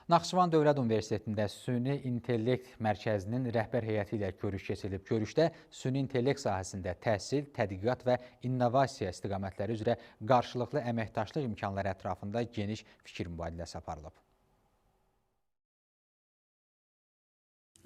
Naxçıvan Dövlət Universitetində Süni İntellekt Mərkəzinin rəhbər heyəti ilə görüş keçirilib. Görüşdə süni intellekt sahəsində təhsil, tədqiqat və innovasiya istiqamətləri üzrə qarşılıqlı əməkdaşlıq imkanları ətrafında geniş fikir mübadiləsi aparılıb.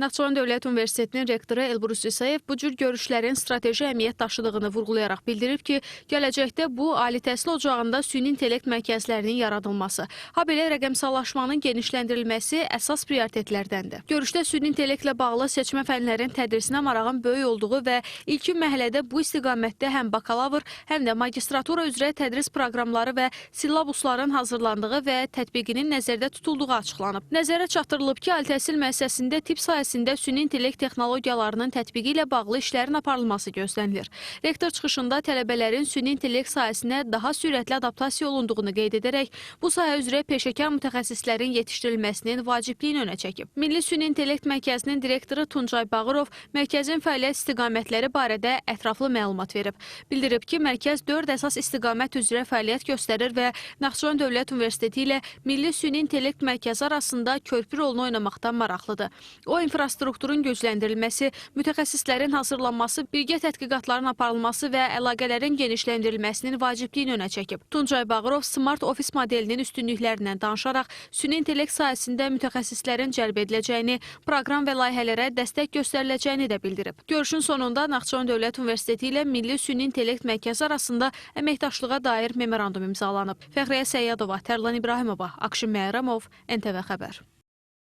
Naxçıvan Dövlət Universitetinin rektoru Elbrus İsayev bu cür görüşlərin strateji əhəmiyyət daşıdığını vurğulayaraq bildirib ki, gələcəkdə bu, ali təhsil ocağında süni intellekt mərkəzlərinin yaradılması, habelə rəqəmsallaşmanın genişləndirilməsi əsas prioritetlərdəndir. Görüşdə süni intellektlə bağlı seçmə fənlərin tədrisinə marağın böyük olduğu və ilkin mərhələdə bu istiqamətdə həm bakalavr, həm də magistratura üzrə tədris proqramları və sillabusların hazırlandığı və tətbiqinin nəzərdə tutulduğu açıqlanıb. Nəzərə çatdırılıb ki, ali təhsil müəssisəsində tibb sahəsində süni intellekt texnologiyalarının tətbiqi ilə bağlı işlərin aparılması gözlənilir. Rektor çıxışında tələbələrin süni intellekt sahəsinə daha sürətli adaptasiya olunduğunu qeyd edərək, bu sahə üzrə peşəkar mütəxəssislərin yetişdirilməsinin vacibliyini önə çəkib. Milli Süni İntellekt Mərkəzinin direktoru Tuncay Bağırov mərkəzin fəaliyyət istiqamətləri barədə ətraflı məlumat verib. Bildirib ki, mərkəz 4 əsas istiqamət üzrə fəaliyyət göstərir və Naxçıvan Dövlət Universiteti ilə Milli Süni İntellekt Mərkəzi arasında körpü rolunu oynamaqdan maraqlıdır. O, infrastrukturun gücləndirilməsi, mütəxəssislərin hazırlanması, birgə tədqiqatların aparılması və əlaqələrin genişləndirilməsinin vacibliyini önə çəkib. Tuncay Bağırov Smart Office modelinin üstünlüklərindən danışaraq, süni intellekt sahəsində mütəxəssislərin cəlb ediləcəyini, proqram və layihələrə dəstək göstəriləcəyini də bildirib. Görüşün sonunda Naxçıvan Dövlət Universiteti ilə Milli Süni İntellekt Mərkəzi arasında əməkdaşlığa dair memorandum imzalanıb. Fəxriyə Səyyadova, Tərlan İbrahimova, Akşin Məhərrəmov, NTV Xəbər.